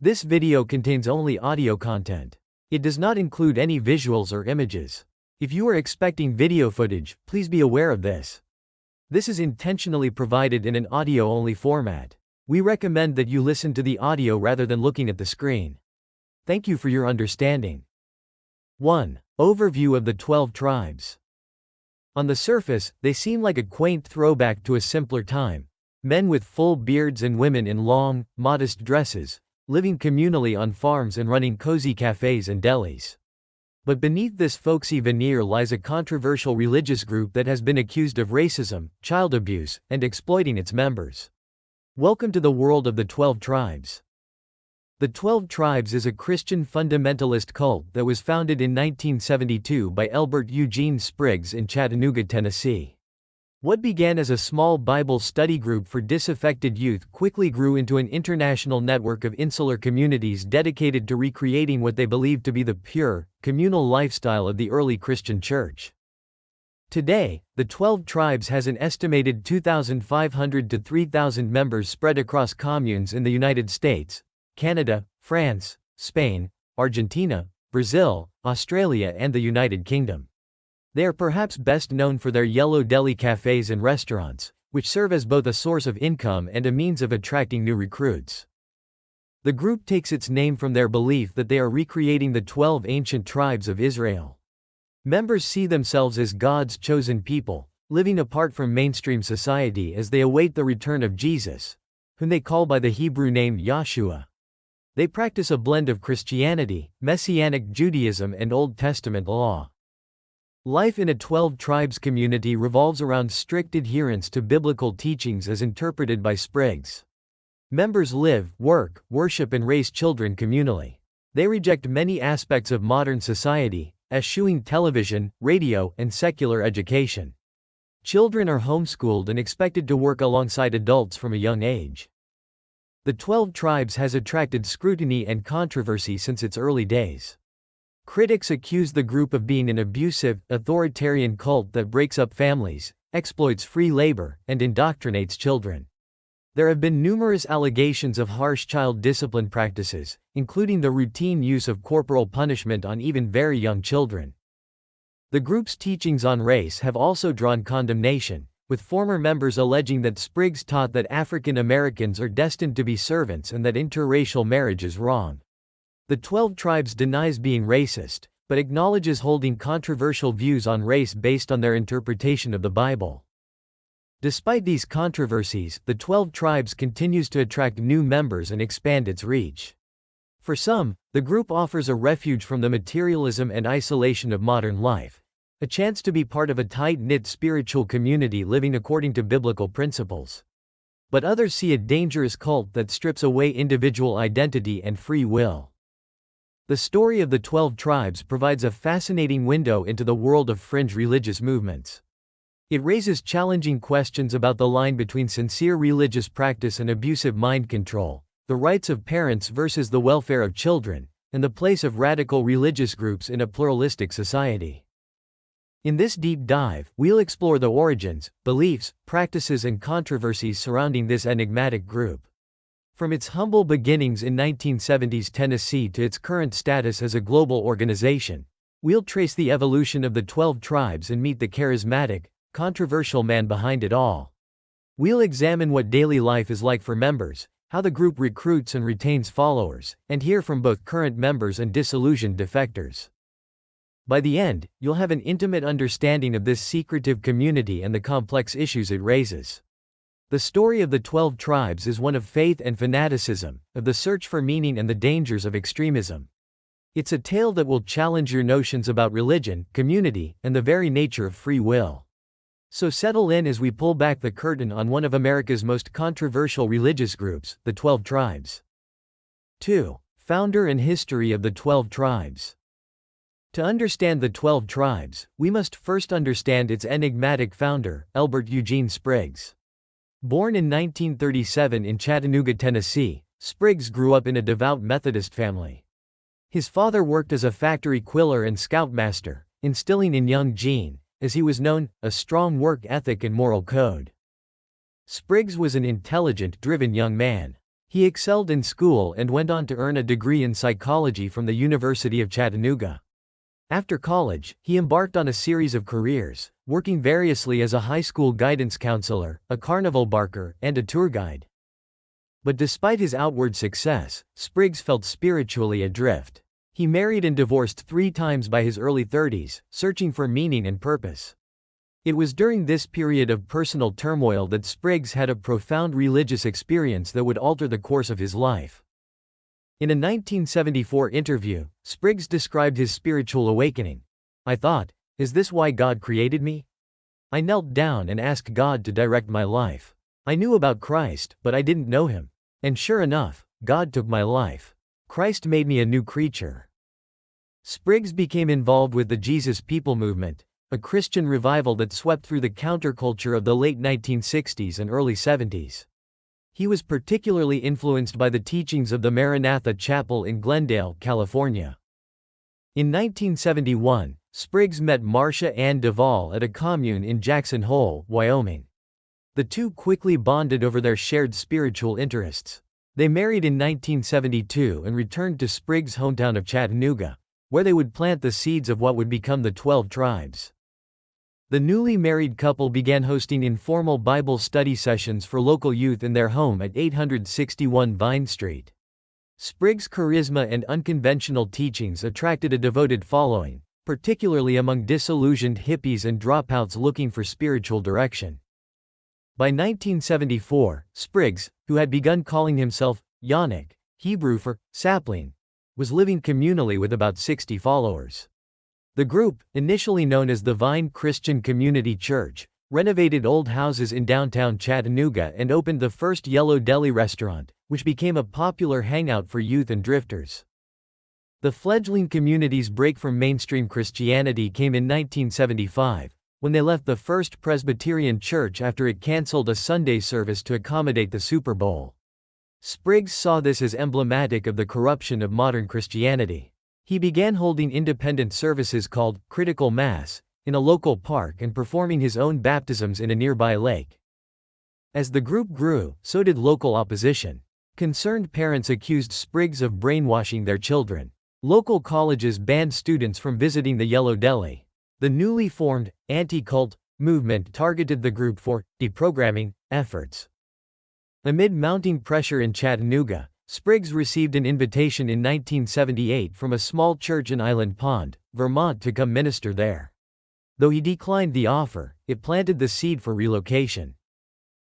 This video contains only audio content. It does not include any visuals or images. If you are expecting video footage, please be aware of this. This is intentionally provided in an audio-only format. We recommend that you listen to the audio rather than looking at the screen. Thank you for your understanding. 1. Overview of the 12 tribes. On the surface, they seem like a quaint throwback to a simpler time. Men with full beards and women in long, modest dresses, living communally on farms and running cozy cafes and delis. But beneath this folksy veneer lies a controversial religious group that has been accused of racism, child abuse, and exploiting its members. Welcome to the world of the 12 tribes. The 12 Tribes is a Christian fundamentalist cult that was founded in 1972 by Elbert Eugene Spriggs in Chattanooga, Tennessee. What began as a small Bible study group for disaffected youth quickly grew into an international network of insular communities dedicated to recreating what they believed to be the pure, communal lifestyle of the early Christian church. Today, the 12 Tribes has an estimated 2,500 to 3,000 members spread across communes in the United States, Canada, France, Spain, Argentina, Brazil, Australia and the United Kingdom. They are perhaps best known for their yellow deli cafes and restaurants, which serve as both a source of income and a means of attracting new recruits. The group takes its name from their belief that they are recreating the 12 ancient tribes of Israel. Members see themselves as God's chosen people, living apart from mainstream society as they await the return of Jesus, whom they call by the Hebrew name Yahshua. They practice a blend of Christianity, Messianic Judaism and Old Testament law. Life in a 12 tribes community revolves around strict adherence to biblical teachings as interpreted by Spriggs. Members live, work, worship and raise children communally. They reject many aspects of modern society, eschewing television, radio, and secular education. Children are homeschooled and expected to work alongside adults from a young age. The 12 Tribes has attracted scrutiny and controversy since its early days. Critics accuse the group of being an abusive, authoritarian cult that breaks up families, exploits free labor, and indoctrinates children. There have been numerous allegations of harsh child discipline practices, including the routine use of corporal punishment on even very young children. The group's teachings on race have also drawn condemnation, with former members alleging that Spriggs taught that African Americans are destined to be servants and that interracial marriage is wrong. The 12 Tribes denies being racist, but acknowledges holding controversial views on race based on their interpretation of the Bible. Despite these controversies, the 12 Tribes continues to attract new members and expand its reach. For some, the group offers a refuge from the materialism and isolation of modern life, a chance to be part of a tight-knit spiritual community living according to biblical principles. But others see a dangerous cult that strips away individual identity and free will. The story of the 12 Tribes provides a fascinating window into the world of fringe religious movements. It raises challenging questions about the line between sincere religious practice and abusive mind control, the rights of parents versus the welfare of children, and the place of radical religious groups in a pluralistic society. In this deep dive, we'll explore the origins, beliefs, practices and controversies surrounding this enigmatic group. From its humble beginnings in 1970s Tennessee to its current status as a global organization, we'll trace the evolution of the 12 Tribes and meet the charismatic, controversial man behind it all. We'll examine what daily life is like for members, how the group recruits and retains followers, and hear from both current members and disillusioned defectors. By the end, you'll have an intimate understanding of this secretive community and the complex issues it raises. The story of the 12 Tribes is one of faith and fanaticism, of the search for meaning and the dangers of extremism. It's a tale that will challenge your notions about religion, community, and the very nature of free will. So settle in as we pull back the curtain on one of America's most controversial religious groups, the 12 Tribes. 2. Founder and history of the 12 Tribes. To understand the 12 Tribes, we must first understand its enigmatic founder, Elbert Eugene Spriggs. Born in 1937 in Chattanooga, Tennessee, Spriggs grew up in a devout Methodist family. His father worked as a factory quiller and scoutmaster, instilling in young Gene, as he was known, a strong work ethic and moral code. Spriggs was an intelligent, driven young man. He excelled in school and went on to earn a degree in psychology from the University of Chattanooga. After college, he embarked on a series of careers, working variously as a high school guidance counselor, a carnival barker, and a tour guide. But despite his outward success, Spriggs felt spiritually adrift. He married and divorced 3 times by his early 30s, searching for meaning and purpose. It was during this period of personal turmoil that Spriggs had a profound religious experience that would alter the course of his life. In a 1974 interview, Spriggs described his spiritual awakening. "I thought, is this why God created me? I knelt down and asked God to direct my life. I knew about Christ, but I didn't know him. And sure enough, God took my life. Christ made me a new creature." Spriggs became involved with the Jesus People movement, a Christian revival that swept through the counterculture of the late 1960s and early 70s. He was particularly influenced by the teachings of the Maranatha Chapel in Glendale, California. In 1971, Spriggs met Marcia Ann Duvall at a commune in Jackson Hole, Wyoming. The two quickly bonded over their shared spiritual interests. They married in 1972 and returned to Spriggs' hometown of Chattanooga, where they would plant the seeds of what would become the 12 tribes. The newly married couple began hosting informal Bible study sessions for local youth in their home at 861 Vine Street. Spriggs' charisma and unconventional teachings attracted a devoted following, particularly among disillusioned hippies and dropouts looking for spiritual direction. By 1974, Spriggs, who had begun calling himself Yannick, Hebrew for sapling, was living communally with about 60 followers. The group, initially known as the Vine Christian Community Church, renovated old houses in downtown Chattanooga and opened the first Yellow Deli restaurant, which became a popular hangout for youth and drifters. The fledgling community's break from mainstream Christianity came in 1975, when they left the First Presbyterian Church after it canceled a Sunday service to accommodate the Super Bowl. Spriggs saw this as emblematic of the corruption of modern Christianity. He began holding independent services called Critical Mass in a local park and performing his own baptisms in a nearby lake. As the group grew, so did local opposition. Concerned parents accused Spriggs of brainwashing their children. Local colleges banned students from visiting the Yellow Deli. The newly formed anti-cult movement targeted the group for deprogramming efforts. Amid mounting pressure in Chattanooga, Spriggs received an invitation in 1978 from a small church in Island Pond, Vermont to come minister there. Though he declined the offer, it planted the seed for relocation.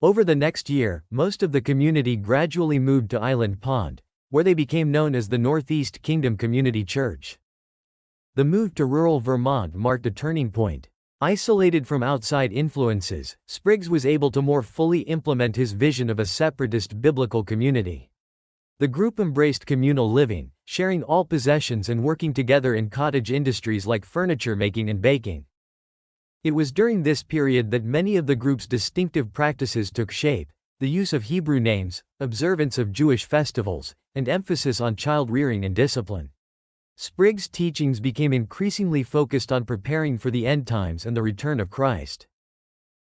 Over the next year, most of the community gradually moved to Island Pond, where they became known as the Northeast Kingdom Community Church. The move to rural Vermont marked a turning point. Isolated from outside influences, Spriggs was able to more fully implement his vision of a separatist biblical community. The group embraced communal living, sharing all possessions and working together in cottage industries like furniture making and baking. It was during this period that many of the group's distinctive practices took shape: the use of Hebrew names, observance of Jewish festivals, and emphasis on child rearing and discipline. Spriggs' teachings became increasingly focused on preparing for the end times and the return of Christ.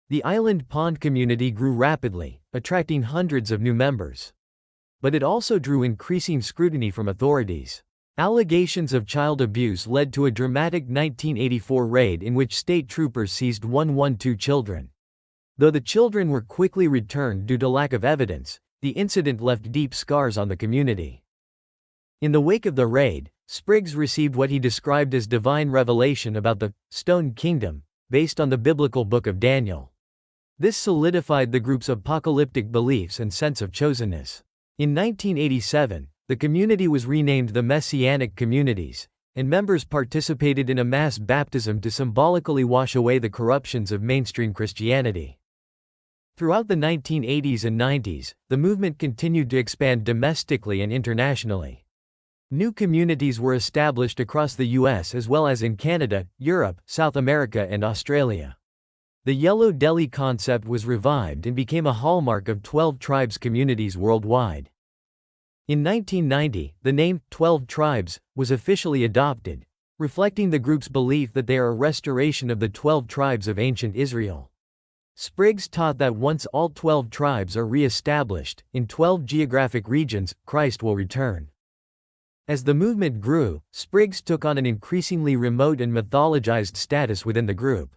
The Island Pond community grew rapidly, attracting hundreds of new members. But it also drew increasing scrutiny from authorities. Allegations of child abuse led to a dramatic 1984 raid in which state troopers seized 112 children. Though the children were quickly returned due to lack of evidence, the incident left deep scars on the community. In the wake of the raid, Spriggs received what he described as divine revelation about the Stone Kingdom, based on the biblical book of Daniel. This solidified the group's apocalyptic beliefs and sense of chosenness. In 1987, the community was renamed the Messianic Communities, and members participated in a mass baptism to symbolically wash away the corruptions of mainstream Christianity. Throughout the 1980s and 90s, the movement continued to expand domestically and internationally. New communities were established across the US as well as in Canada, Europe, South America, and Australia. The Yellow Deli concept was revived and became a hallmark of 12 Tribes communities worldwide. In 1990, the name 12 Tribes was officially adopted, reflecting the group's belief that they are a restoration of the 12 tribes of ancient Israel. Spriggs taught that once all 12 tribes are re-established, in 12 geographic regions, Christ will return. As the movement grew, Spriggs took on an increasingly remote and mythologized status within the group.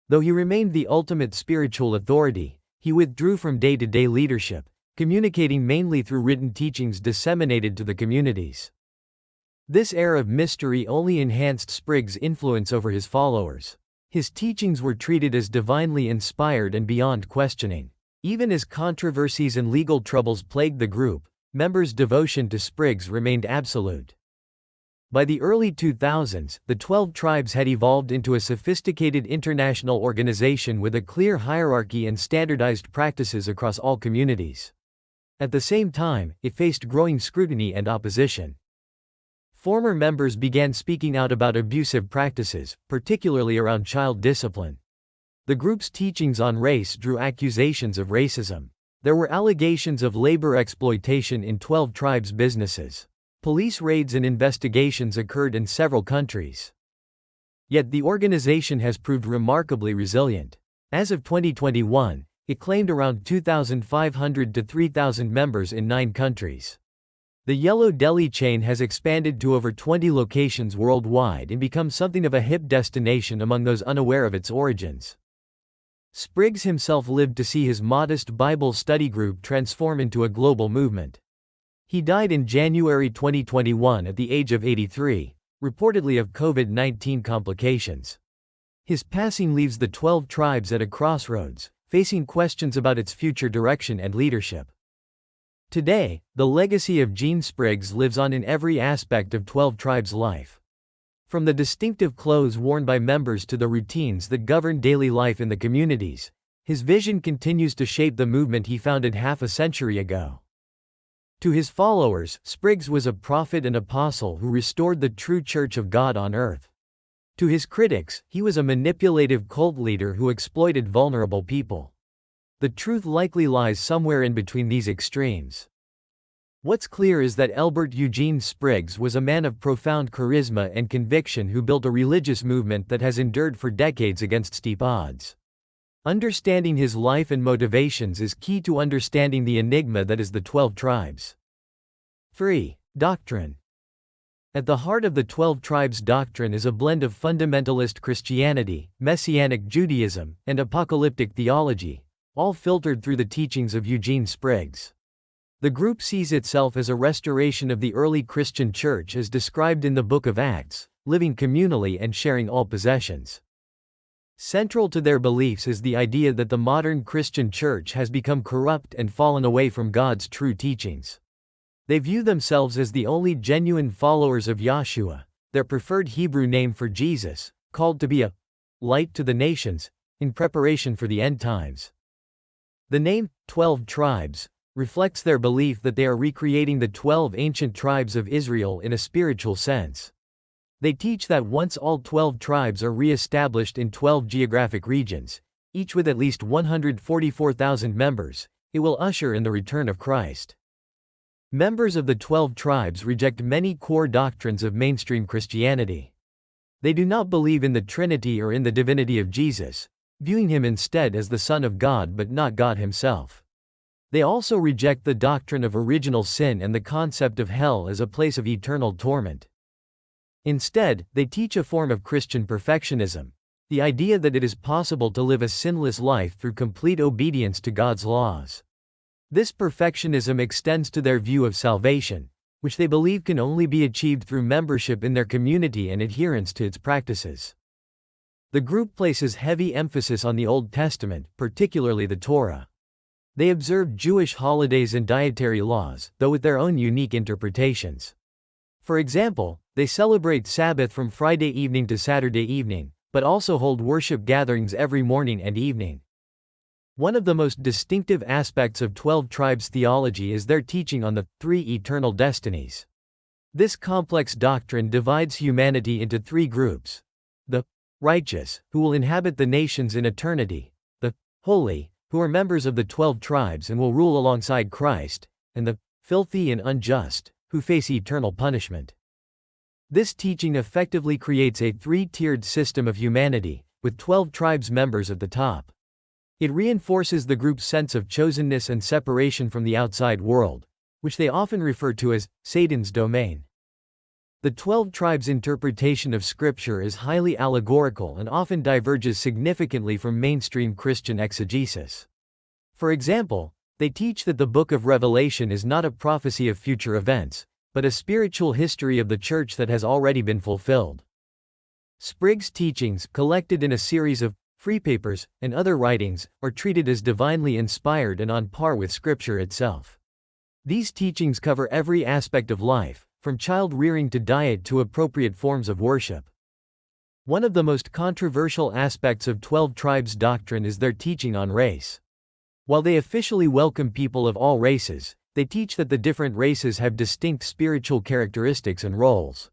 Though he remained the ultimate spiritual authority, he withdrew from day-to-day leadership, communicating mainly through written teachings disseminated to the communities. This air of mystery only enhanced Spriggs' influence over his followers. His teachings were treated as divinely inspired and beyond questioning. Even as controversies and legal troubles plagued the group, members' devotion to Spriggs remained absolute. By the early 2000s, the 12 tribes had evolved into a sophisticated international organization with a clear hierarchy and standardized practices across all communities. At the same time, it faced growing scrutiny and opposition. Former members began speaking out about abusive practices, particularly around child discipline. The group's teachings on race drew accusations of racism. There were allegations of labor exploitation in 12 tribes' businesses. Police raids and investigations occurred in several countries. Yet the organization has proved remarkably resilient. As of 2021, it claimed around 2,500 to 3,000 members in 9 countries. The Yellow Deli chain has expanded to over 20 locations worldwide and become something of a hip destination among those unaware of its origins. Spriggs himself lived to see his modest Bible study group transform into a global movement. He died in January 2021 at the age of 83, reportedly of COVID-19 complications. His passing leaves the 12 tribes at a crossroads, facing questions about its future direction and leadership. Today, the legacy of Gene Spriggs lives on in every aspect of 12 tribes' life. From the distinctive clothes worn by members to the routines that govern daily life in the communities, his vision continues to shape the movement he founded half a century ago. To his followers, Spriggs was a prophet and apostle who restored the true Church of God on earth. To his critics, he was a manipulative cult leader who exploited vulnerable people. The truth likely lies somewhere in between these extremes. What's clear is that Elbert Eugene Spriggs was a man of profound charisma and conviction who built a religious movement that has endured for decades against steep odds. Understanding his life and motivations is key to understanding the enigma that is the 12 tribes. 3. Doctrine. At the heart of the 12 tribes' doctrine is a blend of fundamentalist Christianity, Messianic Judaism, and apocalyptic theology, all filtered through the teachings of Eugene Spriggs. The group sees itself as a restoration of the early Christian church as described in the Book of Acts, living communally and sharing all possessions. Central to their beliefs is the idea that the modern Christian church has become corrupt and fallen away from God's true teachings. They view themselves as the only genuine followers of Yahshua, their preferred Hebrew name for Jesus, called to be a light to the nations, in preparation for the end times. The name, 12 tribes, reflects their belief that they are recreating the 12 ancient tribes of Israel in a spiritual sense. They teach that once all 12 tribes are re-established in 12 geographic regions, each with at least 144,000 members, it will usher in the return of Christ. Members of the 12 tribes reject many core doctrines of mainstream Christianity. They do not believe in the Trinity or in the divinity of Jesus, viewing him instead as the Son of God but not God himself. They also reject the doctrine of original sin and the concept of hell as a place of eternal torment. Instead, they teach a form of Christian perfectionism, the idea that it is possible to live a sinless life through complete obedience to God's laws. This perfectionism extends to their view of salvation, which they believe can only be achieved through membership in their community and adherence to its practices. The group places heavy emphasis on the Old Testament, particularly the Torah. They observe Jewish holidays and dietary laws, though with their own unique interpretations. For example, they celebrate Sabbath from Friday evening to Saturday evening, but also hold worship gatherings every morning and evening. One of the most distinctive aspects of 12 tribes theology is their teaching on the 3 eternal destinies. This complex doctrine divides humanity into 3 groups: the righteous, who will inhabit the nations in eternity; the holy, who are members of the 12 tribes and will rule alongside Christ; and the filthy and unjust, who face eternal punishment. This teaching effectively creates a 3-tiered system of humanity, with 12 tribes members at the top. It reinforces the group's sense of chosenness and separation from the outside world, which they often refer to as Satan's domain. The 12 Tribes' interpretation of Scripture is highly allegorical and often diverges significantly from mainstream Christian exegesis. For example, they teach that the Book of Revelation is not a prophecy of future events, but a spiritual history of the church that has already been fulfilled. Sprague's teachings, collected in a series of free papers and other writings, are treated as divinely inspired and on par with Scripture itself. These teachings cover every aspect of life, from child rearing to diet to appropriate forms of worship. One of the most controversial aspects of 12 Tribes doctrine is their teaching on race. While they officially welcome people of all races, they teach that the different races have distinct spiritual characteristics and roles.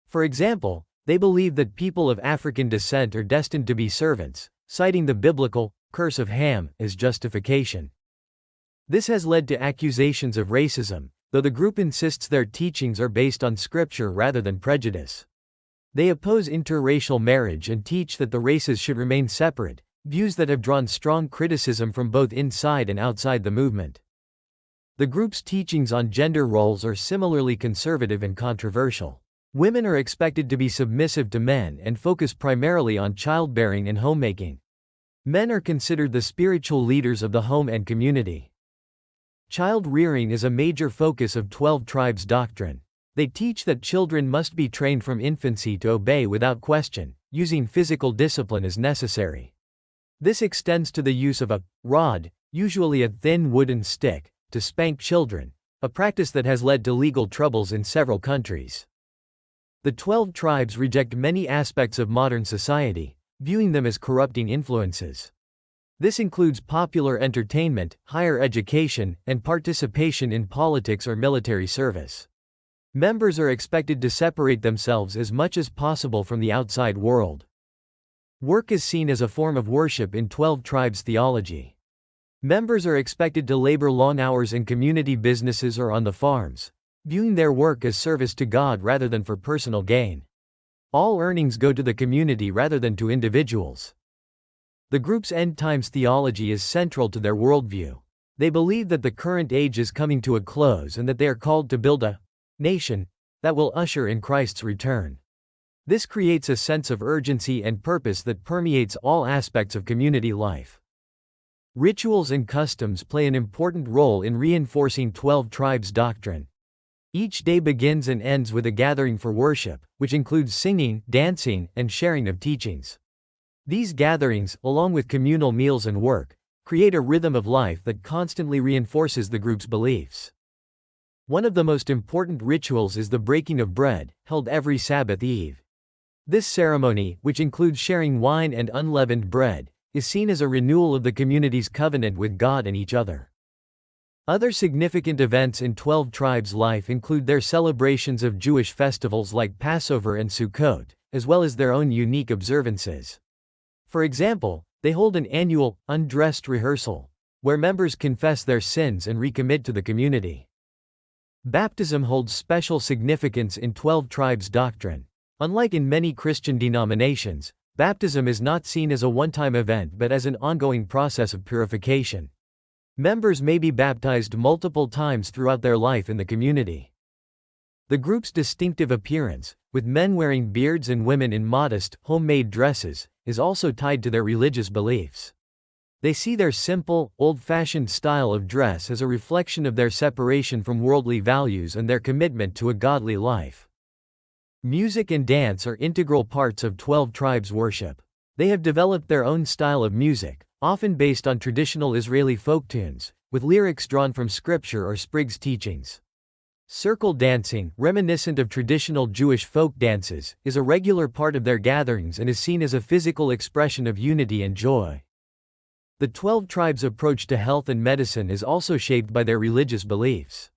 For example, they believe that people of African descent are destined to be servants, citing the biblical curse of Ham as justification. This has led to accusations of racism, though the group insists their teachings are based on Scripture rather than prejudice. They oppose interracial marriage and teach that the races should remain separate, views that have drawn strong criticism from both inside and outside the movement. The group's teachings on gender roles are similarly conservative and controversial. Women are expected to be submissive to men and focus primarily on childbearing and homemaking. Men are considered the spiritual leaders of the home and community. Child rearing is a major focus of 12 Tribes doctrine. They teach that children must be trained from infancy to obey without question, using physical discipline as necessary. This extends to the use of a rod, usually a thin wooden stick, to spank children, a practice that has led to legal troubles in several countries. The 12 Tribes reject many aspects of modern society, viewing them as corrupting influences. This includes popular entertainment, higher education, and participation in politics or military service. Members are expected to separate themselves as much as possible from the outside world. Work is seen as a form of worship in 12 Tribes theology. Members are expected to labor long hours in community businesses or on the farms, viewing their work as service to God rather than for personal gain. All earnings go to the community rather than to individuals. The group's end-times theology is central to their worldview. They believe that the current age is coming to a close and that they are called to build a nation that will usher in Christ's return. This creates a sense of urgency and purpose that permeates all aspects of community life. Rituals and customs play an important role in reinforcing 12 Tribes doctrine. Each day begins and ends with a gathering for worship, which includes singing, dancing, and sharing of teachings. These gatherings, along with communal meals and work, create a rhythm of life that constantly reinforces the group's beliefs. One of the most important rituals is the breaking of bread, held every Sabbath Eve. This ceremony, which includes sharing wine and unleavened bread, is seen as a renewal of the community's covenant with God and each other. Other significant events in 12 Tribes' life include their celebrations of Jewish festivals like Passover and Sukkot, as well as their own unique observances. For example, they hold an annual, undressed rehearsal, where members confess their sins and recommit to the community. Baptism holds special significance in 12 Tribes doctrine. Unlike in many Christian denominations, baptism is not seen as a one-time event but as an ongoing process of purification. Members may be baptized multiple times throughout their life in the community. The group's distinctive appearance, with men wearing beards and women in modest, homemade dresses, is also tied to their religious beliefs. They see their simple, old-fashioned style of dress as a reflection of their separation from worldly values and their commitment to a godly life. Music and dance are integral parts of 12 Tribes worship. They have developed their own style of music, often based on traditional Israeli folk tunes, with lyrics drawn from Scripture or Sprague's teachings. Circle dancing, reminiscent of traditional Jewish folk dances, is a regular part of their gatherings and is seen as a physical expression of unity and joy. The 12 Tribes' approach to health and medicine is also shaped by their religious beliefs.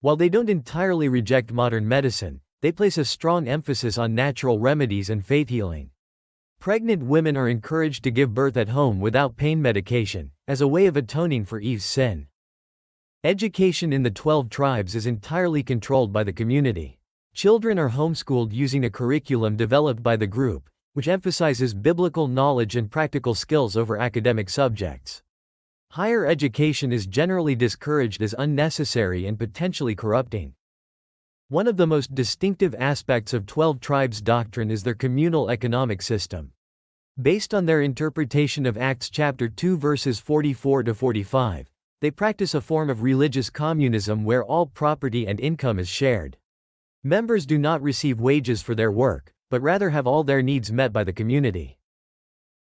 While they don't entirely reject modern medicine, they place a strong emphasis on natural remedies and faith healing. Pregnant women are encouraged to give birth at home without pain medication, as a way of atoning for Eve's sin. Education in the 12 Tribes is entirely controlled by the community. Children are homeschooled using a curriculum developed by the group, which emphasizes biblical knowledge and practical skills over academic subjects. Higher education is generally discouraged as unnecessary and potentially corrupting. One of the most distinctive aspects of 12 Tribes doctrine is their communal economic system. Based on their interpretation of Acts chapter 2 verses 44 to 45, they practice a form of religious communism where all property and income is shared. Members do not receive wages for their work, but rather have all their needs met by the community.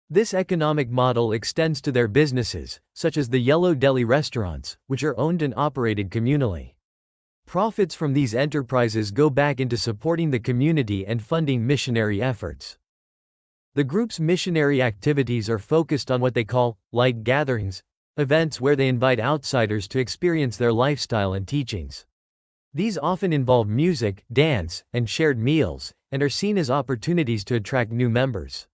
This economic model extends to their businesses, such as the Yellow Deli restaurants, which are owned and operated communally. Profits from these enterprises go back into supporting the community and funding missionary efforts. The group's missionary activities are focused on what they call light gatherings, events where they invite outsiders to experience their lifestyle and teachings. These often involve music, dance, and shared meals, and are seen as opportunities to attract new members.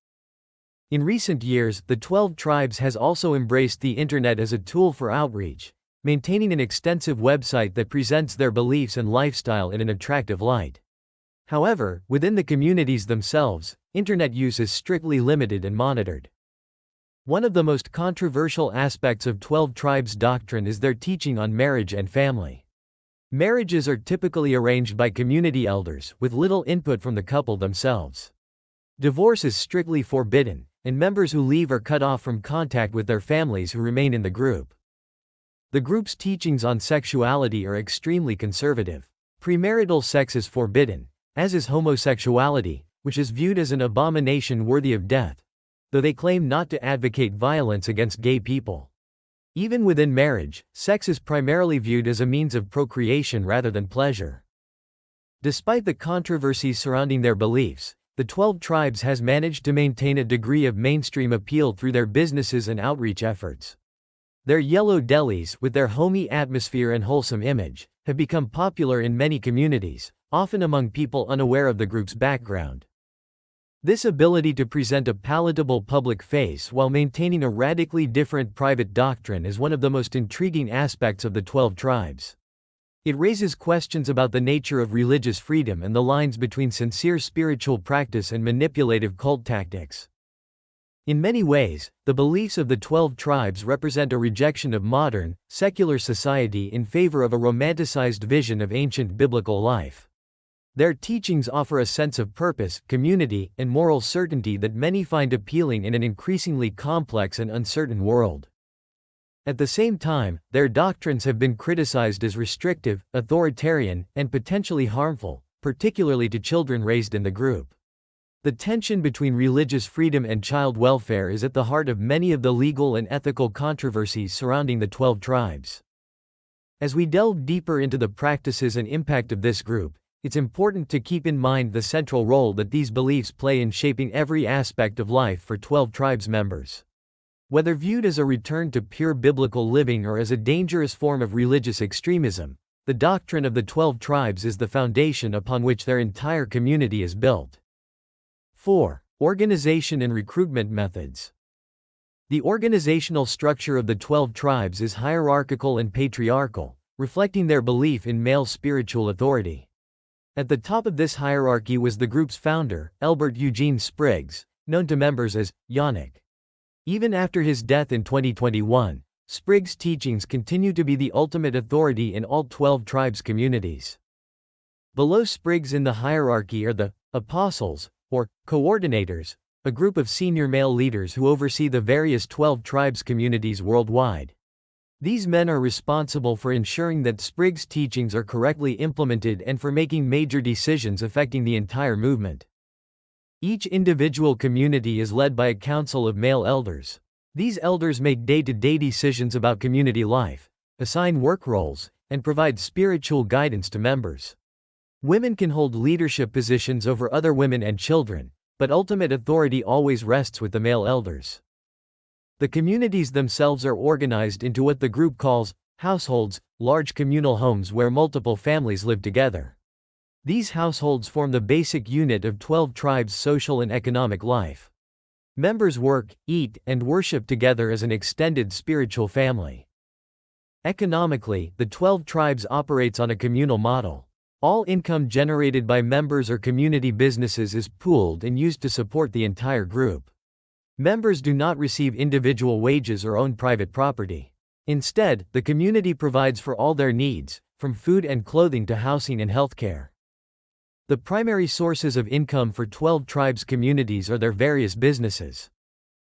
In recent years, the 12 Tribes has also embraced the internet as a tool for outreach, maintaining an extensive website that presents their beliefs and lifestyle in an attractive light. However, within the communities themselves, internet use is strictly limited and monitored. One of the most controversial aspects of 12 Tribes doctrine is their teaching on marriage and family. Marriages are typically arranged by community elders, with little input from the couple themselves. Divorce is strictly forbidden, and members who leave are cut off from contact with their families who remain in the group. The group's teachings on sexuality are extremely conservative. Premarital sex is forbidden, as is homosexuality, which is viewed as an abomination worthy of death, though they claim not to advocate violence against gay people. Even within marriage, sex is primarily viewed as a means of procreation rather than pleasure. Despite the controversies surrounding their beliefs, the 12 Tribes has managed to maintain a degree of mainstream appeal through their businesses and outreach efforts. Their yellow delis, with their homey atmosphere and wholesome image, have become popular in many communities, often among people unaware of the group's background. This ability to present a palatable public face while maintaining a radically different private doctrine is one of the most intriguing aspects of the 12 Tribes. It raises questions about the nature of religious freedom and the lines between sincere spiritual practice and manipulative cult tactics. In many ways, the beliefs of the 12 Tribes represent a rejection of modern, secular society in favor of a romanticized vision of ancient biblical life. Their teachings offer a sense of purpose, community, and moral certainty that many find appealing in an increasingly complex and uncertain world. At the same time, their doctrines have been criticized as restrictive, authoritarian, and potentially harmful, particularly to children raised in the group. The tension between religious freedom and child welfare is at the heart of many of the legal and ethical controversies surrounding the 12 Tribes. As we delve deeper into the practices and impact of this group, it's important to keep in mind the central role that these beliefs play in shaping every aspect of life for 12 Tribes members. Whether viewed as a return to pure biblical living or as a dangerous form of religious extremism, the doctrine of the 12 Tribes is the foundation upon which their entire community is built. 4. Organization and recruitment methods. The organizational structure of the 12 Tribes is hierarchical and patriarchal, reflecting their belief in male spiritual authority. At the top of this hierarchy was the group's founder, Elbert Eugene Spriggs, known to members as Yannick. Even after his death in 2021, Spriggs' teachings continue to be the ultimate authority in all 12 Tribes communities. Below Spriggs in the hierarchy are the apostles, or coordinators, a group of senior male leaders who oversee the various 12 Tribes communities worldwide. These men are responsible for ensuring that Spriggs' teachings are correctly implemented and for making major decisions affecting the entire movement. Each individual community is led by a council of male elders. These elders make day-to-day decisions about community life, assign work roles, and provide spiritual guidance to members. Women can hold leadership positions over other women and children, but ultimate authority always rests with the male elders. The communities themselves are organized into what the group calls households, large communal homes where multiple families live together. These households form the basic unit of 12 Tribes' social and economic life. Members work, eat, and worship together as an extended spiritual family. Economically, the 12 Tribes operates on a communal model. All income generated by members or community businesses is pooled and used to support the entire group. Members do not receive individual wages or own private property. Instead, the community provides for all their needs, from food and clothing to housing and healthcare. The primary sources of income for 12 tribes communities are their various businesses.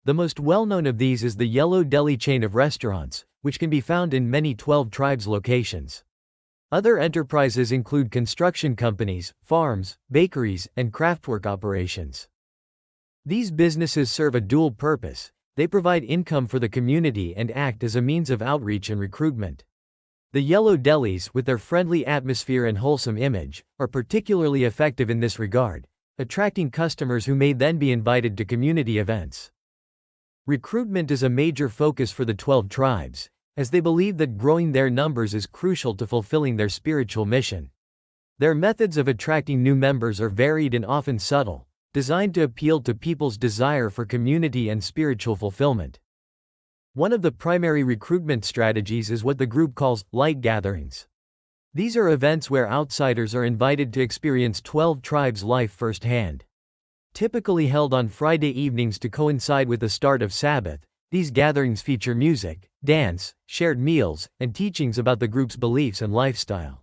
The most well-known of these is the Yellow Deli chain of restaurants, which can be found in many 12 tribes locations. Other enterprises include construction companies, farms, bakeries, and craftwork operations. These businesses serve a dual purpose. They provide income for the community and act as a means of outreach and recruitment. The Yellow Delis, with their friendly atmosphere and wholesome image, are particularly effective in this regard, attracting customers who may then be invited to community events. Recruitment is a major focus for the 12 tribes, as they believe that growing their numbers is crucial to fulfilling their spiritual mission. Their methods of attracting new members are varied and often subtle, designed to appeal to people's desire for community and spiritual fulfillment. One of the primary recruitment strategies is what the group calls light gatherings. These are events where outsiders are invited to experience 12 tribes' life firsthand. Typically held on Friday evenings to coincide with the start of Sabbath, these gatherings feature music, dance, shared meals, and teachings about the group's beliefs and lifestyle.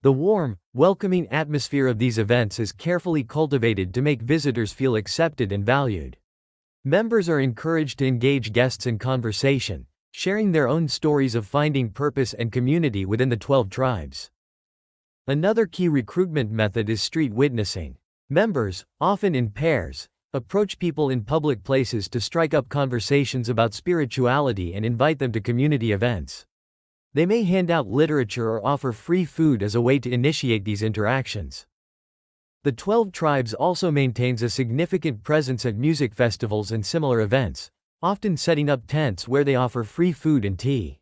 The warm, welcoming atmosphere of these events is carefully cultivated to make visitors feel accepted and valued. Members are encouraged to engage guests in conversation, sharing their own stories of finding purpose and community within the 12 tribes. Another key recruitment method is street witnessing. Members, often in pairs, approach people in public places to strike up conversations about spirituality and invite them to community events. They may hand out literature or offer free food as a way to initiate these interactions. The 12 tribes also maintains a significant presence at music festivals and similar events, often setting up tents where they offer free food and tea.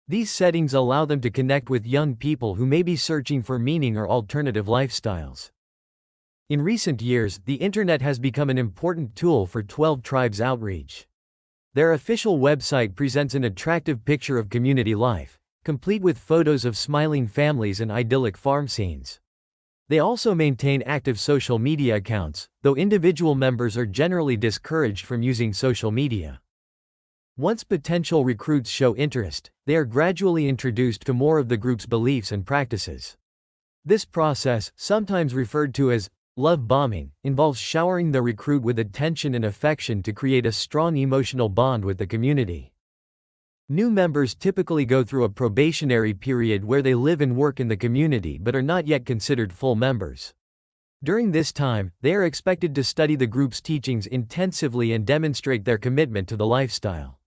These settings allow them to connect with young people who may be searching for meaning or alternative lifestyles. In recent years, the internet has become an important tool for 12 tribes outreach. Their official website presents an attractive picture of community life, complete with photos of smiling families and idyllic farm scenes. They also maintain active social media accounts, though individual members are generally discouraged from using social media. Once potential recruits show interest, they are gradually introduced to more of the group's beliefs and practices. This process, sometimes referred to as love bombing, involves showering the recruit with attention and affection to create a strong emotional bond with the community. New members typically go through a probationary period where they live and work in the community but are not yet considered full members. During this time, they are expected to study the group's teachings intensively and demonstrate their commitment to the lifestyle.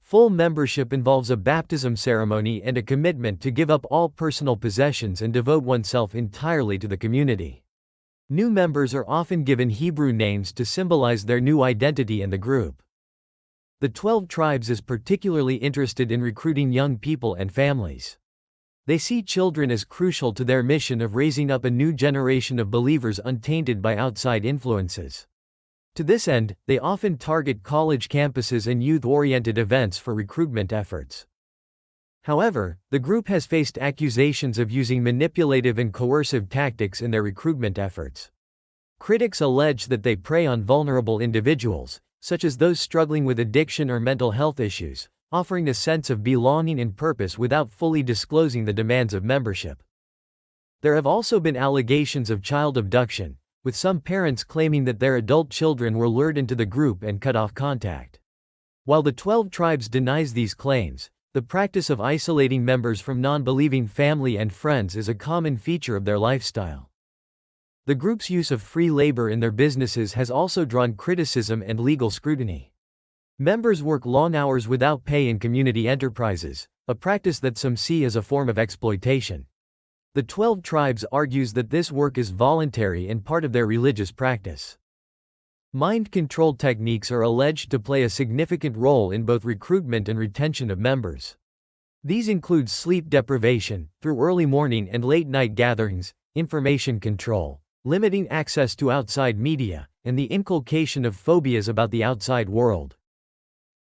Full membership involves a baptism ceremony and a commitment to give up all personal possessions and devote oneself entirely to the community. New members are often given Hebrew names to symbolize their new identity in the group. The 12 tribes is particularly interested in recruiting young people and families. They see children as crucial to their mission of raising up a new generation of believers untainted by outside influences. To this end, they often target college campuses and youth-oriented events for recruitment efforts. However, the group has faced accusations of using manipulative and coercive tactics in their recruitment efforts. Critics allege that they prey on vulnerable individuals, such as those struggling with addiction or mental health issues, offering a sense of belonging and purpose without fully disclosing the demands of membership. There have also been allegations of child abduction, with some parents claiming that their adult children were lured into the group and cut off contact. While the 12 tribes denies these claims, the practice of isolating members from non-believing family and friends is a common feature of their lifestyle. The group's use of free labor in their businesses has also drawn criticism and legal scrutiny. Members work long hours without pay in community enterprises, a practice that some see as a form of exploitation. The 12 tribes argues that this work is voluntary and part of their religious practice. Mind control techniques are alleged to play a significant role in both recruitment and retention of members. These include sleep deprivation, through early morning and late night gatherings, information control, limiting access to outside media, and the inculcation of phobias about the outside world.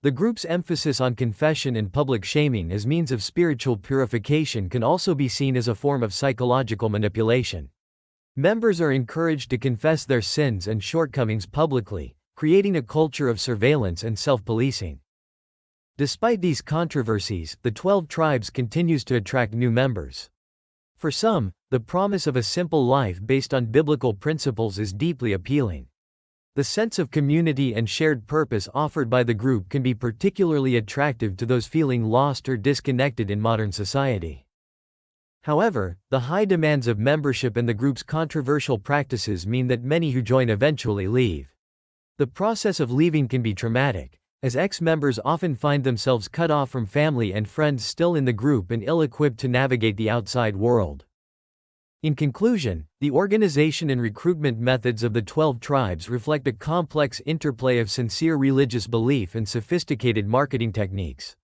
The group's emphasis on confession and public shaming as means of spiritual purification can also be seen as a form of psychological manipulation. Members are encouraged to confess their sins and shortcomings publicly, creating a culture of surveillance and self-policing. Despite these controversies, the 12 Tribes continues to attract new members. For some, the promise of a simple life based on biblical principles is deeply appealing. The sense of community and shared purpose offered by the group can be particularly attractive to those feeling lost or disconnected in modern society. However, the high demands of membership and the group's controversial practices mean that many who join eventually leave. The process of leaving can be traumatic, as ex-members often find themselves cut off from family and friends still in the group and ill-equipped to navigate the outside world. In conclusion, the organization and recruitment methods of the 12 Tribes reflect a complex interplay of sincere religious belief and sophisticated marketing techniques.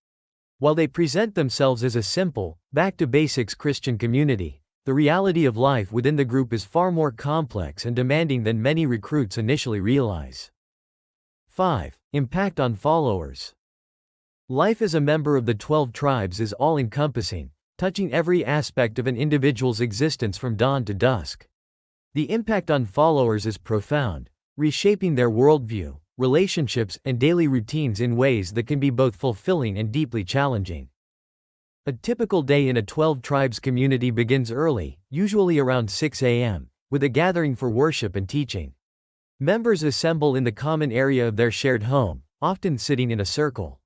While they present themselves as a simple, back-to-basics Christian community, the reality of life within the group is far more complex and demanding than many recruits initially realize. 5. Impact on followers. Life as a member of the 12 Tribes is all-encompassing, touching every aspect of an individual's existence from dawn to dusk. The impact on followers is profound, reshaping their worldview, relationships, and daily routines in ways that can be both fulfilling and deeply challenging. A typical day in a 12 Tribes community begins early, usually around 6 a.m., with a gathering for worship and teaching. Members assemble in the common area of their shared home, often sitting in a circle.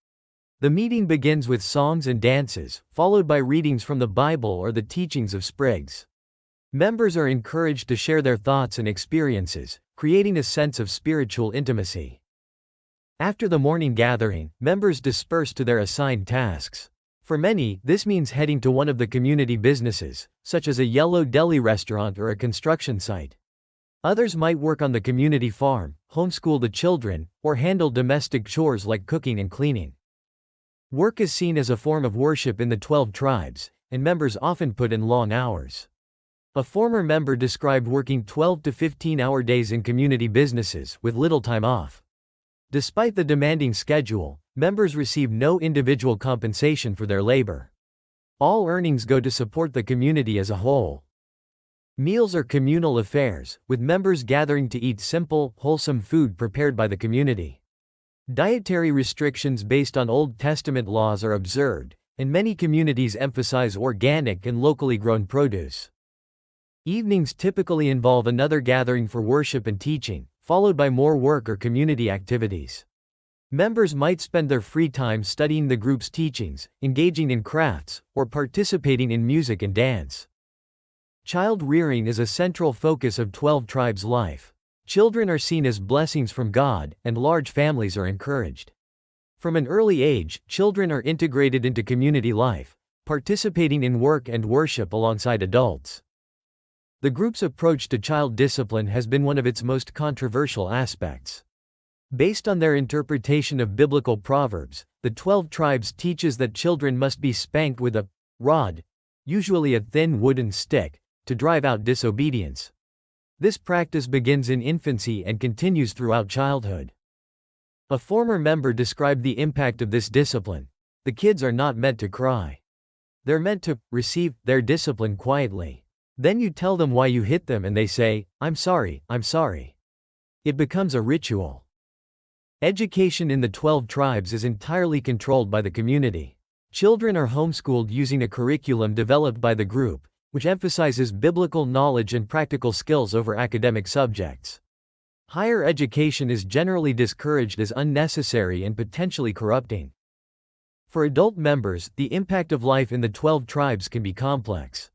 The meeting begins with songs and dances, followed by readings from the Bible or the teachings of Spriggs. Members are encouraged to share their thoughts and experiences, creating a sense of spiritual intimacy. After the morning gathering, members disperse to their assigned tasks. For many, this means heading to one of the community businesses, such as a yellow deli restaurant or a construction site. Others might work on the community farm, homeschool the children, or handle domestic chores like cooking and cleaning. Work is seen as a form of worship in the 12 Tribes, and members often put in long hours. A former member described working 12 to 15-hour days in community businesses with little time off. Despite the demanding schedule, members receive no individual compensation for their labor. All earnings go to support the community as a whole. Meals are communal affairs, with members gathering to eat simple, wholesome food prepared by the community. Dietary restrictions based on Old Testament laws are observed, and many communities emphasize organic and locally grown produce. Evenings typically involve another gathering for worship and teaching, followed by more work or community activities. Members might spend their free time studying the group's teachings, engaging in crafts, or participating in music and dance. Child rearing is a central focus of 12 Tribes life. Children are seen as blessings from God, and large families are encouraged. From an early age, children are integrated into community life, participating in work and worship alongside adults. The group's approach to child discipline has been one of its most controversial aspects. Based on their interpretation of biblical proverbs, the 12 Tribes teaches that children must be spanked with a rod, usually a thin wooden stick, to drive out disobedience. This practice begins in infancy and continues throughout childhood. A former member described the impact of this discipline. The kids are not meant to cry. They're meant to receive their discipline quietly. Then you tell them why you hit them and they say, I'm sorry, I'm sorry. It becomes a ritual. Education in the 12 Tribes is entirely controlled by the community. Children are homeschooled using a curriculum developed by the group, which emphasizes biblical knowledge and practical skills over academic subjects. Higher education is generally discouraged as unnecessary and potentially corrupting. For adult members, the impact of life in the 12 Tribes can be complex.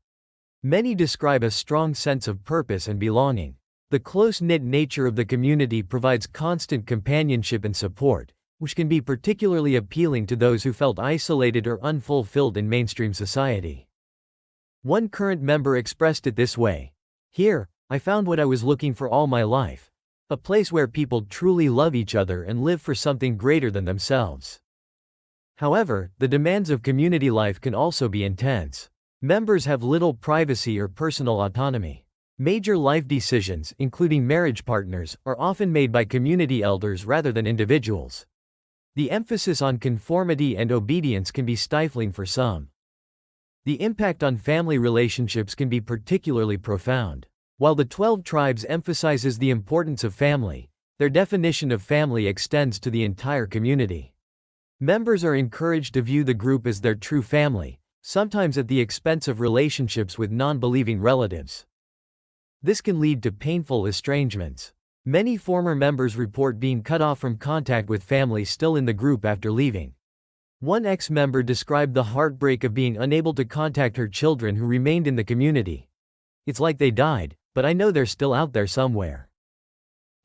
Many describe a strong sense of purpose and belonging. The close-knit nature of the community provides constant companionship and support, which can be particularly appealing to those who felt isolated or unfulfilled in mainstream society. One current member expressed it this way: "Here, I found what I was looking for all my life. A place where people truly love each other and live for something greater than themselves." However, the demands of community life can also be intense. Members have little privacy or personal autonomy. Major life decisions, including marriage partners, are often made by community elders rather than individuals. The emphasis on conformity and obedience can be stifling for some. The impact on family relationships can be particularly profound. While the 12 tribes emphasizes the importance of family, their definition of family extends to the entire community. Members are encouraged to view the group as their true family, sometimes at the expense of relationships with non-believing relatives. This can lead to painful estrangements. Many former members report being cut off from contact with family still in the group after leaving. One ex-member described the heartbreak of being unable to contact her children who remained in the community. "It's like they died, but I know they're still out there somewhere."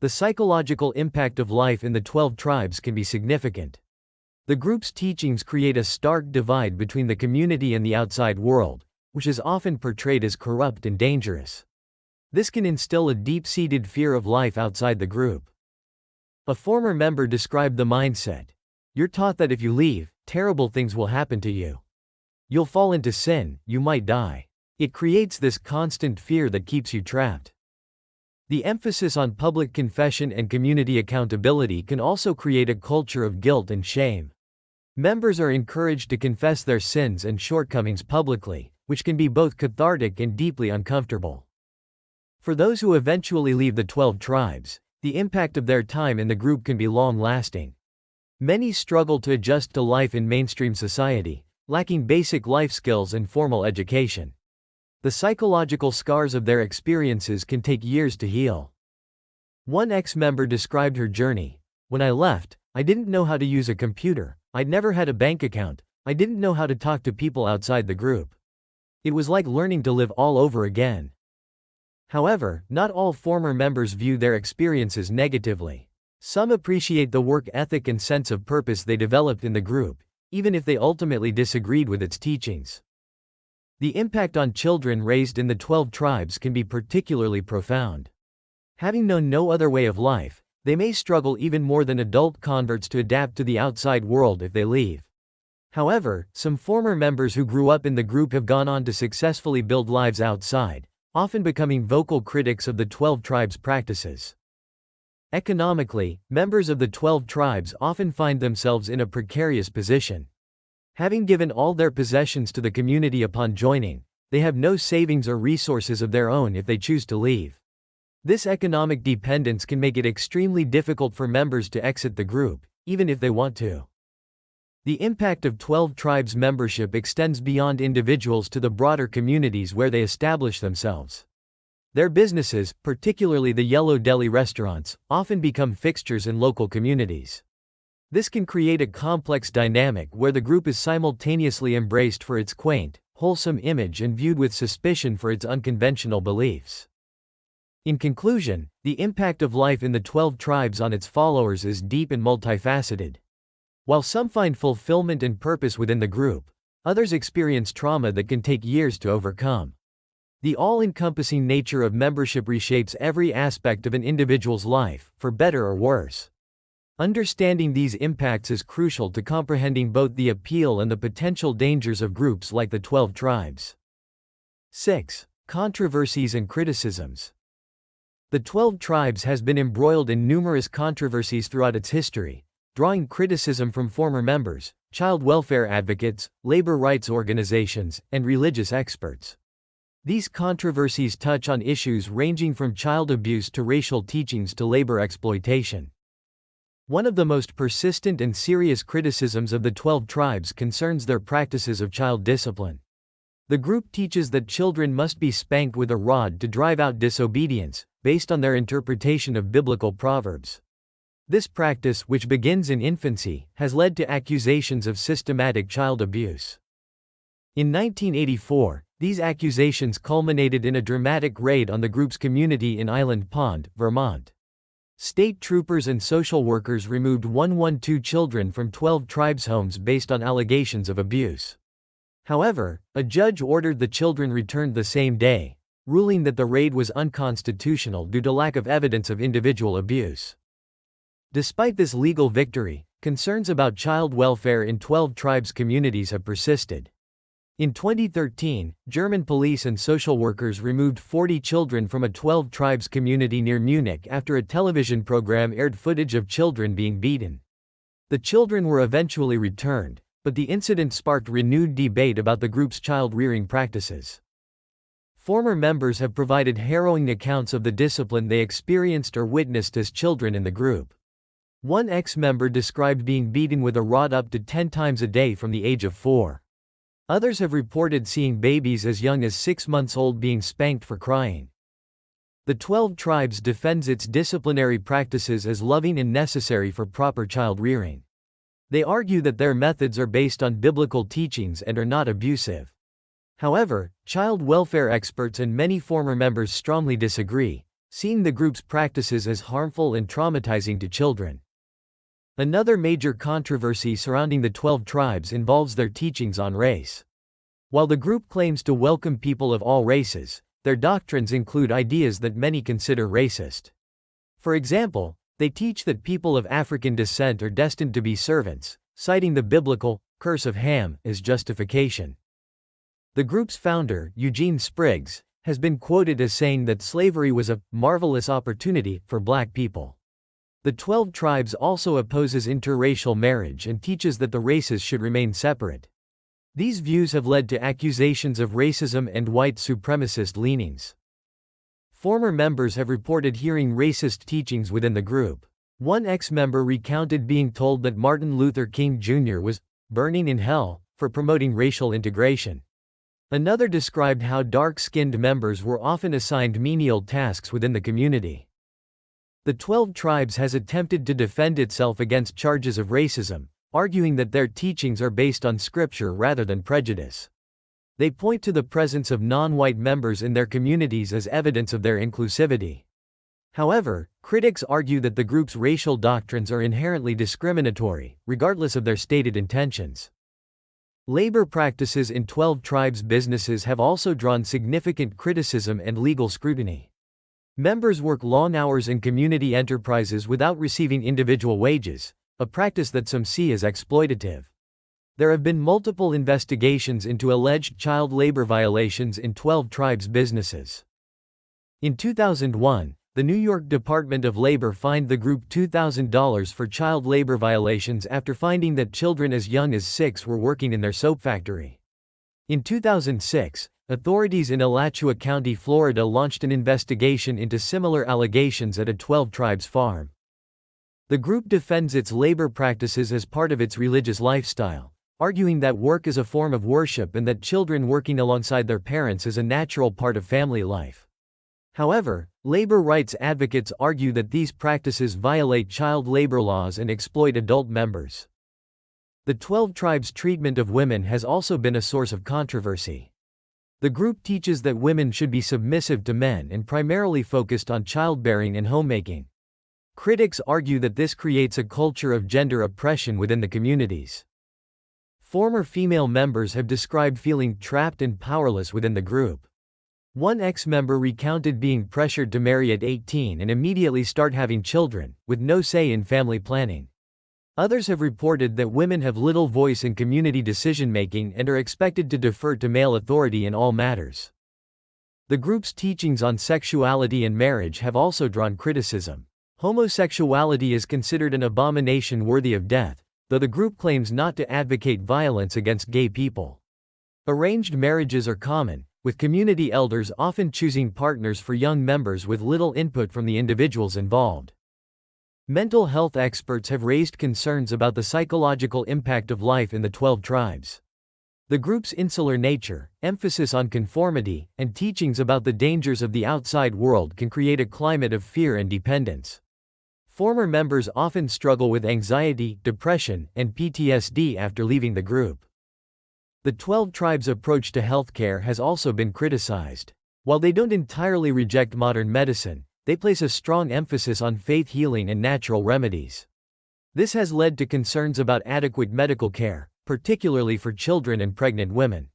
The psychological impact of life in the 12 tribes can be significant. The group's teachings create a stark divide between the community and the outside world, which is often portrayed as corrupt and dangerous. This can instill a deep-seated fear of life outside the group. A former member described the mindset. "You're taught that if you leave, terrible things will happen to you. You'll fall into sin, you might die. It creates this constant fear that keeps you trapped." The emphasis on public confession and community accountability can also create a culture of guilt and shame. Members are encouraged to confess their sins and shortcomings publicly, which can be both cathartic and deeply uncomfortable. For those who eventually leave the 12 tribes, the impact of their time in the group can be long-lasting. Many struggle to adjust to life in mainstream society, lacking basic life skills and formal education. The psychological scars of their experiences can take years to heal. One ex-member described her journey. "When I left, I didn't know how to use a computer, I'd never had a bank account, I didn't know how to talk to people outside the group. It was like learning to live all over again." However, not all former members view their experiences negatively. Some appreciate the work ethic and sense of purpose they developed in the group, even if they ultimately disagreed with its teachings. The impact on children raised in the 12 tribes can be particularly profound. Having known no other way of life, they may struggle even more than adult converts to adapt to the outside world if they leave. However, some former members who grew up in the group have gone on to successfully build lives outside, often becoming vocal critics of the 12 tribes' practices. Economically, members of the 12 tribes often find themselves in a precarious position. Having given all their possessions to the community upon joining, they have no savings or resources of their own if they choose to leave. This economic dependence can make it extremely difficult for members to exit the group, even if they want to. The impact of 12 tribes membership extends beyond individuals to the broader communities where they establish themselves. Their businesses, particularly the Yellow Deli restaurants, often become fixtures in local communities. This can create a complex dynamic where the group is simultaneously embraced for its quaint, wholesome image and viewed with suspicion for its unconventional beliefs. In conclusion, the impact of life in the 12 tribes on its followers is deep and multifaceted. While some find fulfillment and purpose within the group, others experience trauma that can take years to overcome. The all-encompassing nature of membership reshapes every aspect of an individual's life, for better or worse. Understanding these impacts is crucial to comprehending both the appeal and the potential dangers of groups like the 12 tribes. 6. Controversies and criticisms. The 12 tribes has been embroiled in numerous controversies throughout its history, drawing criticism from former members, child welfare advocates, labor rights organizations, and religious experts. These controversies touch on issues ranging from child abuse to racial teachings to labor exploitation. One of the most persistent and serious criticisms of the 12 tribes concerns their practices of child discipline. The group teaches that children must be spanked with a rod to drive out disobedience, based on their interpretation of biblical proverbs. This practice, which begins in infancy, has led to accusations of systematic child abuse. In 1984, these accusations culminated in a dramatic raid on the group's community in Island Pond, Vermont. State troopers and social workers removed 112 children from 12 tribes' homes based on allegations of abuse. However, a judge ordered the children returned the same day, ruling that the raid was unconstitutional due to lack of evidence of individual abuse. Despite this legal victory, concerns about child welfare in 12 tribes communities have persisted. In 2013, German police and social workers removed 40 children from a 12 tribes community near Munich after a television program aired footage of children being beaten. The children were eventually returned, but the incident sparked renewed debate about the group's child-rearing practices. Former members have provided harrowing accounts of the discipline they experienced or witnessed as children in the group. One ex-member described being beaten with a rod up to 10 times a day from the age of 4. Others have reported seeing babies as young as 6 months old being spanked for crying. The 12 Tribes defends its disciplinary practices as loving and necessary for proper child rearing. They argue that their methods are based on biblical teachings and are not abusive. However, child welfare experts and many former members strongly disagree, seeing the group's practices as harmful and traumatizing to children. Another major controversy surrounding the 12 Tribes involves their teachings on race. While the group claims to welcome people of all races, their doctrines include ideas that many consider racist. For example, they teach that people of African descent are destined to be servants, citing the biblical curse of Ham as justification. The group's founder, Eugene Spriggs, has been quoted as saying that slavery was a marvelous opportunity for black people. The 12 Tribes also opposes interracial marriage and teaches that the races should remain separate. These views have led to accusations of racism and white supremacist leanings. Former members have reported hearing racist teachings within the group. One ex-member recounted being told that Martin Luther King Jr. was burning in hell for promoting racial integration. Another described how dark-skinned members were often assigned menial tasks within the community. The 12 Tribes has attempted to defend itself against charges of racism, arguing that their teachings are based on scripture rather than prejudice. They point to the presence of non-white members in their communities as evidence of their inclusivity. However, critics argue that the group's racial doctrines are inherently discriminatory, regardless of their stated intentions. Labor practices in 12 Tribes businesses have also drawn significant criticism and legal scrutiny. Members work long hours in community enterprises without receiving individual wages, a practice that some see as exploitative. There have been multiple investigations into alleged child labor violations in 12 Tribes businesses. In 2001, the New York Department of Labor fined the group $2,000 for child labor violations after finding that children as young as 6 were working in their soap factory. In 2006, authorities in Alachua County, Florida launched an investigation into similar allegations at a 12 Tribes farm. The group defends its labor practices as part of its religious lifestyle, arguing that work is a form of worship and that children working alongside their parents is a natural part of family life. However, labor rights advocates argue that these practices violate child labor laws and exploit adult members. The 12 Tribes' treatment of women has also been a source of controversy. The group teaches that women should be submissive to men and primarily focused on childbearing and homemaking. Critics argue that this creates a culture of gender oppression within the communities. Former female members have described feeling trapped and powerless within the group. One ex-member recounted being pressured to marry at 18 and immediately start having children, with no say in family planning. Others have reported that women have little voice in community decision-making and are expected to defer to male authority in all matters. The group's teachings on sexuality and marriage have also drawn criticism. Homosexuality is considered an abomination worthy of death, though the group claims not to advocate violence against gay people. Arranged marriages are common, with community elders often choosing partners for young members with little input from the individuals involved. Mental health experts have raised concerns about the psychological impact of life in the 12 Tribes. The group's insular nature, emphasis on conformity, and teachings about the dangers of the outside world can create a climate of fear and dependence. Former members often struggle with anxiety, depression, and PTSD after leaving the group. The 12 Tribes' approach to healthcare has also been criticized. While they don't entirely reject modern medicine, they place a strong emphasis on faith healing and natural remedies. This has led to concerns about adequate medical care, particularly for children and pregnant women.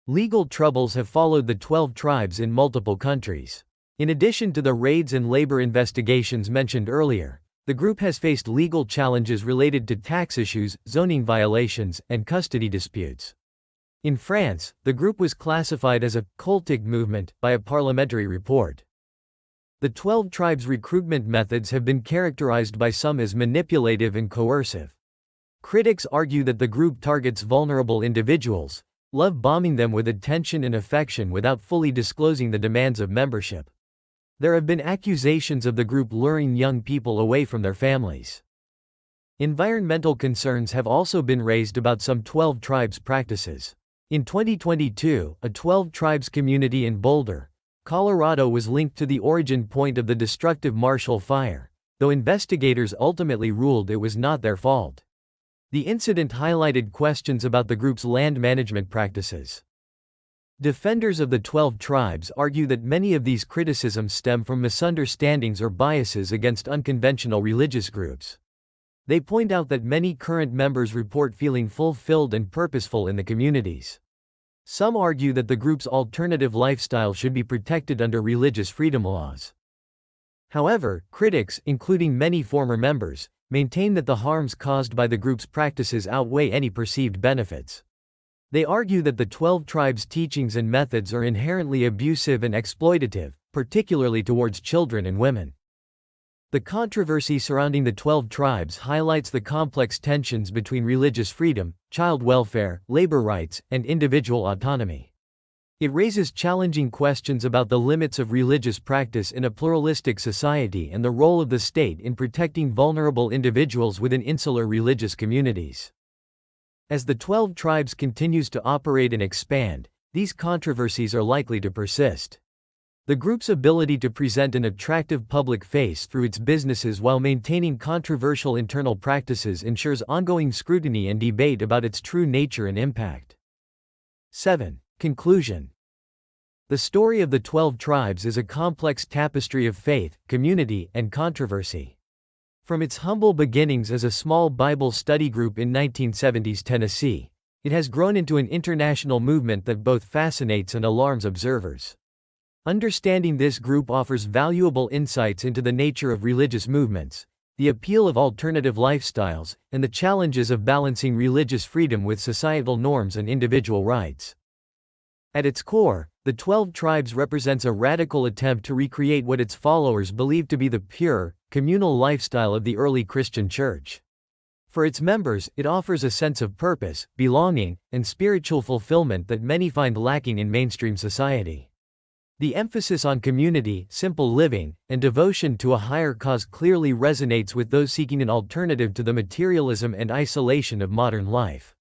Legal troubles have followed the 12 Tribes in multiple countries. In addition to the raids and labor investigations mentioned earlier, the group has faced legal challenges related to tax issues, zoning violations, and custody disputes. In France, the group was classified as a cultic movement by a parliamentary report. The 12 Tribes' recruitment methods have been characterized by some as manipulative and coercive. Critics argue that the group targets vulnerable individuals, love bombing them with attention and affection without fully disclosing the demands of membership. There have been accusations of the group luring young people away from their families. Environmental concerns have also been raised about some 12 tribes' practices. In 2022, a 12 tribes community in Boulder, Colorado was linked to the origin point of the destructive Marshall Fire, though investigators ultimately ruled it was not their fault. The incident highlighted questions about the group's land management practices. Defenders of the 12 tribes argue that many of these criticisms stem from misunderstandings or biases against unconventional religious groups. They point out that many current members report feeling fulfilled and purposeful in the communities. Some argue that the group's alternative lifestyle should be protected under religious freedom laws. However, critics, including many former members, maintain that the harms caused by the group's practices outweigh any perceived benefits. They argue that the 12 tribes' teachings and methods are inherently abusive and exploitative, particularly towards children and women. The controversy surrounding the 12 tribes highlights the complex tensions between religious freedom, child welfare, labor rights, and individual autonomy. It raises challenging questions about the limits of religious practice in a pluralistic society and the role of the state in protecting vulnerable individuals within insular religious communities. As the 12 tribes continues to operate and expand, these controversies are likely to persist. The group's ability to present an attractive public face through its businesses while maintaining controversial internal practices ensures ongoing scrutiny and debate about its true nature and impact. 7. Conclusion. The story of the 12 tribes is a complex tapestry of faith, community, and controversy. From its humble beginnings as a small Bible study group in 1970s Tennessee, it has grown into an international movement that both fascinates and alarms observers. Understanding this group offers valuable insights into the nature of religious movements, the appeal of alternative lifestyles, and the challenges of balancing religious freedom with societal norms and individual rights. At its core, the 12 tribes represents a radical attempt to recreate what its followers believed to be the pure, communal lifestyle of the early Christian church. For its members, it offers a sense of purpose, belonging, and spiritual fulfillment that many find lacking in mainstream society. The emphasis on community, simple living, and devotion to a higher cause clearly resonates with those seeking an alternative to the materialism and isolation of modern life.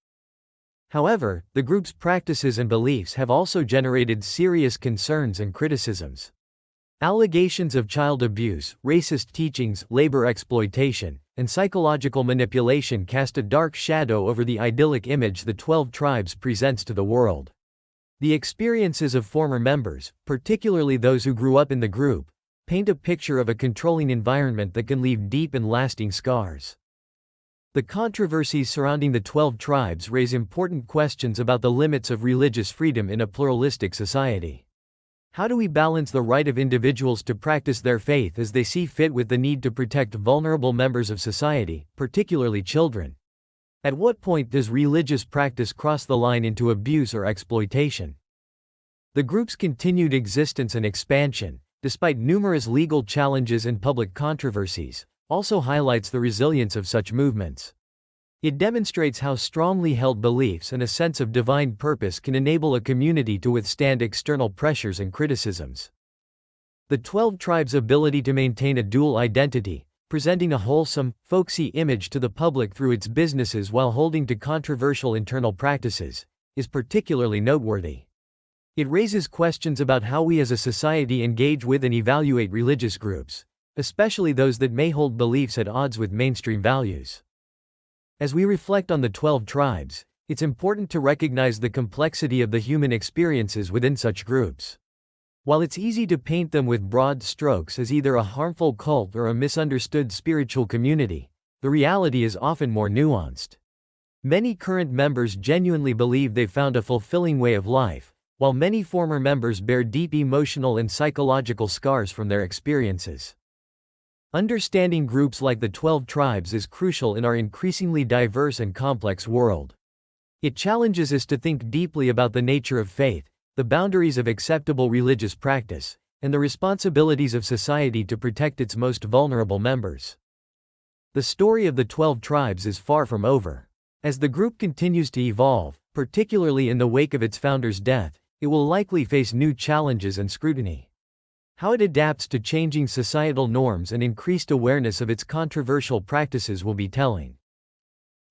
However, the group's practices and beliefs have also generated serious concerns and criticisms. Allegations of child abuse, racist teachings, labor exploitation, and psychological manipulation cast a dark shadow over the idyllic image the 12 tribes presents to the world. The experiences of former members, particularly those who grew up in the group, paint a picture of a controlling environment that can leave deep and lasting scars. The controversies surrounding the 12 tribes raise important questions about the limits of religious freedom in a pluralistic society. How do we balance the right of individuals to practice their faith as they see fit with the need to protect vulnerable members of society, particularly children? At what point does religious practice cross the line into abuse or exploitation? The group's continued existence and expansion, despite numerous legal challenges and public controversies, also highlights the resilience of such movements. It demonstrates how strongly held beliefs and a sense of divine purpose can enable a community to withstand external pressures and criticisms. The 12 tribes' ability to maintain a dual identity, presenting a wholesome, folksy image to the public through its businesses while holding to controversial internal practices, is particularly noteworthy. It raises questions about how we as a society engage with and evaluate religious groups, especially those that may hold beliefs at odds with mainstream values. As we reflect on the 12 tribes, it's important to recognize the complexity of the human experiences within such groups. While it's easy to paint them with broad strokes as either a harmful cult or a misunderstood spiritual community, the reality is often more nuanced. Many current members genuinely believe they've found a fulfilling way of life, while many former members bear deep emotional and psychological scars from their experiences. Understanding groups like the 12 tribes is crucial in our increasingly diverse and complex world. It challenges us to think deeply about the nature of faith, the boundaries of acceptable religious practice, and the responsibilities of society to protect its most vulnerable members. The story of the 12 tribes is far from over. As the group continues to evolve, particularly in the wake of its founder's death, it will likely face new challenges and scrutiny. How it adapts to changing societal norms and increased awareness of its controversial practices will be telling.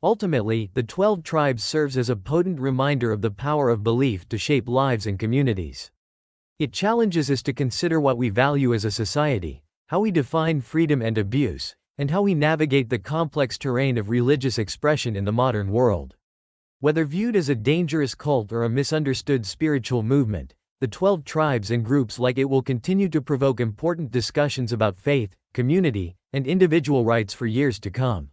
Ultimately, the 12 Tribes serves as a potent reminder of the power of belief to shape lives and communities. It challenges us to consider what we value as a society, how we define freedom and abuse, and how we navigate the complex terrain of religious expression in the modern world. Whether viewed as a dangerous cult or a misunderstood spiritual movement, the 12 Tribes and groups like it will continue to provoke important discussions about faith, community, and individual rights for years to come.